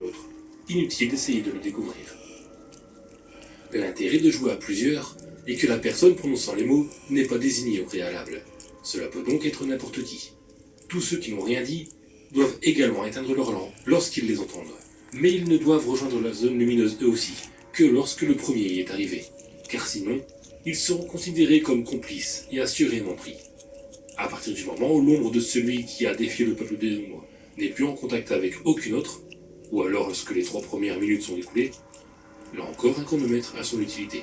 l'autre. Inutile d'essayer de le découvrir. L'intérêt de jouer à plusieurs est que la personne prononçant les mots n'est pas désignée au préalable. Cela peut donc être n'importe qui. Tous ceux qui n'ont rien dit doivent également éteindre leur lampe lorsqu'ils les entendent. Mais ils ne doivent rejoindre la zone lumineuse eux aussi que lorsque le premier y est arrivé, car sinon, ils seront considérés comme complices et assurément pris. À partir du moment où l'ombre de celui qui a défié le peuple des ombres n'est plus en contact avec aucune autre, ou alors lorsque les 3 premières minutes sont écoulées, là encore un chronomètre a son utilité.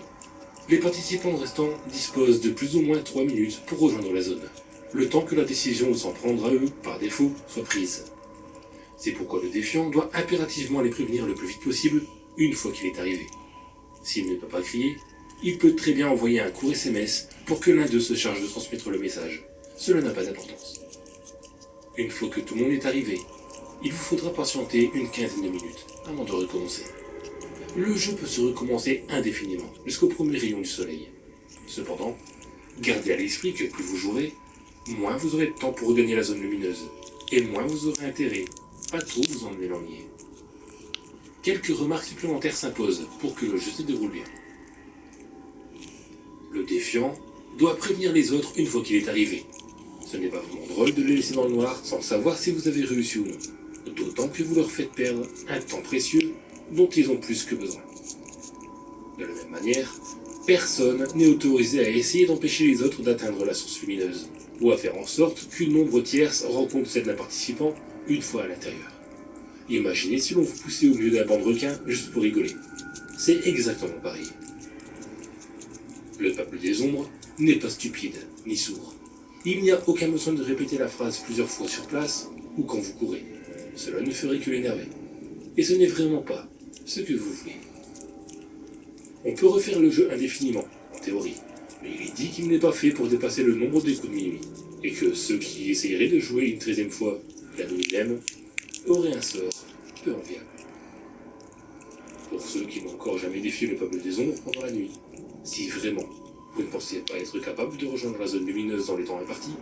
Les participants restants disposent de plus ou moins 3 minutes pour rejoindre la zone, le temps que la décision de s'en prendre à eux, par défaut, soit prise. C'est pourquoi le défiant doit impérativement les prévenir le plus vite possible une fois qu'il est arrivé. S'il ne peut pas crier, il peut très bien envoyer un court SMS pour que l'un d'eux se charge de transmettre le message. Cela n'a pas d'importance. Une fois que tout le monde est arrivé, il vous faudra patienter une quinzaine de minutes avant de recommencer. Le jeu peut se recommencer indéfiniment jusqu'au premier rayon du soleil. Cependant, gardez à l'esprit que plus vous jouerez, moins vous aurez de temps pour regagner la zone lumineuse, et moins vous aurez intérêt à trop vous en éloigner. Quelques remarques supplémentaires s'imposent pour que le jeu se déroule bien. Le défiant doit prévenir les autres une fois qu'il est arrivé. Ce n'est pas vraiment drôle de les laisser dans le noir sans savoir si vous avez réussi ou non, d'autant que vous leur faites perdre un temps précieux dont ils ont plus que besoin. De la même manière, personne n'est autorisé à essayer d'empêcher les autres d'atteindre la source lumineuse, ou à faire en sorte qu'une ombre tierce rencontre celle d'un participant une fois à l'intérieur. Imaginez si l'on vous poussait au milieu d'un banc de requins juste pour rigoler. C'est exactement pareil. Le peuple des ombres n'est pas stupide, ni sourd. Il n'y a aucun besoin de répéter la phrase plusieurs fois sur place ou quand vous courez. Cela ne ferait que l'énerver. Et ce n'est vraiment pas ce que vous voulez. On peut refaire le jeu indéfiniment, en théorie, mais il est dit qu'il n'est pas fait pour dépasser le nombre des coups de minuit, et que ceux qui essayeraient de jouer une 13e fois la nuit même auraient un sort peu enviable. Pour ceux qui n'ont encore jamais défié le peuple des ombres pendant la nuit, si vraiment vous ne pensez pas être capable de rejoindre la zone lumineuse dans les temps impartis,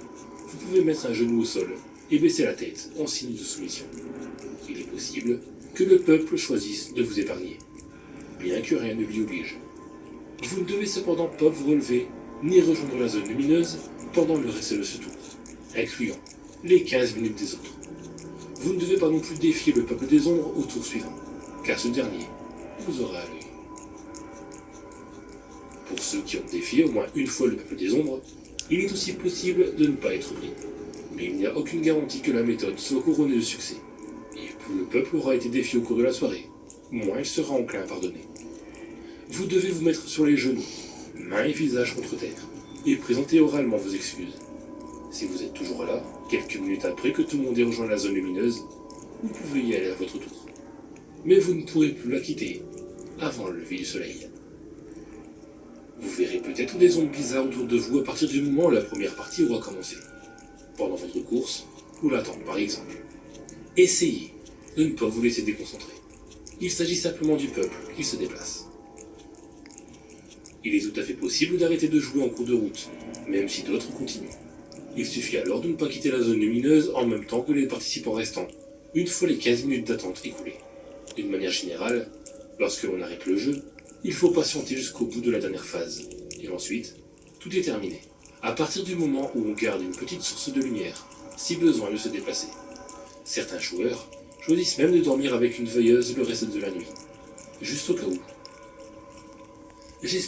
vous pouvez mettre un genou au sol et baisser la tête en signe de soumission. Il est possible que le peuple choisisse de vous épargner, bien que rien ne l'y oblige. Vous ne devez cependant pas vous relever ni rejoindre la zone lumineuse pendant le reste de ce tour, incluant les 15 minutes des autres. Vous ne devez pas non plus défier le peuple des ombres au tour suivant, car ce dernier vous aura à l'œil. Pour ceux qui ont défié au moins une fois le peuple des ombres, il est aussi possible de ne pas être pris. Mais il n'y a aucune garantie que la méthode soit couronnée de succès. Et plus le peuple aura été défié au cours de la soirée, moins il sera enclin à pardonner. Vous devez vous mettre sur les genoux, mains et visage contre terre, et présenter oralement vos excuses. Si vous êtes toujours là, quelques minutes après que tout le monde ait rejoint la zone lumineuse, vous pouvez y aller à votre tour. Mais vous ne pourrez plus la quitter avant le lever du soleil. Vous verrez peut-être des ondes bizarres autour de vous à partir du moment où la première partie aura commencé. Pendant votre course, ou l'attente par exemple. Essayez de ne pas vous laisser déconcentrer. Il s'agit simplement du peuple qui se déplace. Il est tout à fait possible d'arrêter de jouer en cours de route, même si d'autres continuent. Il suffit alors de ne pas quitter la zone lumineuse en même temps que les participants restants, une fois les 15 minutes d'attente écoulées. D'une manière générale, lorsque l'on arrête le jeu, il faut patienter jusqu'au bout de la dernière phase, et ensuite, tout est terminé. À partir du moment où on garde une petite source de lumière, si besoin de se déplacer. Certains joueurs choisissent même de dormir avec une veilleuse le reste de la nuit, juste au cas où.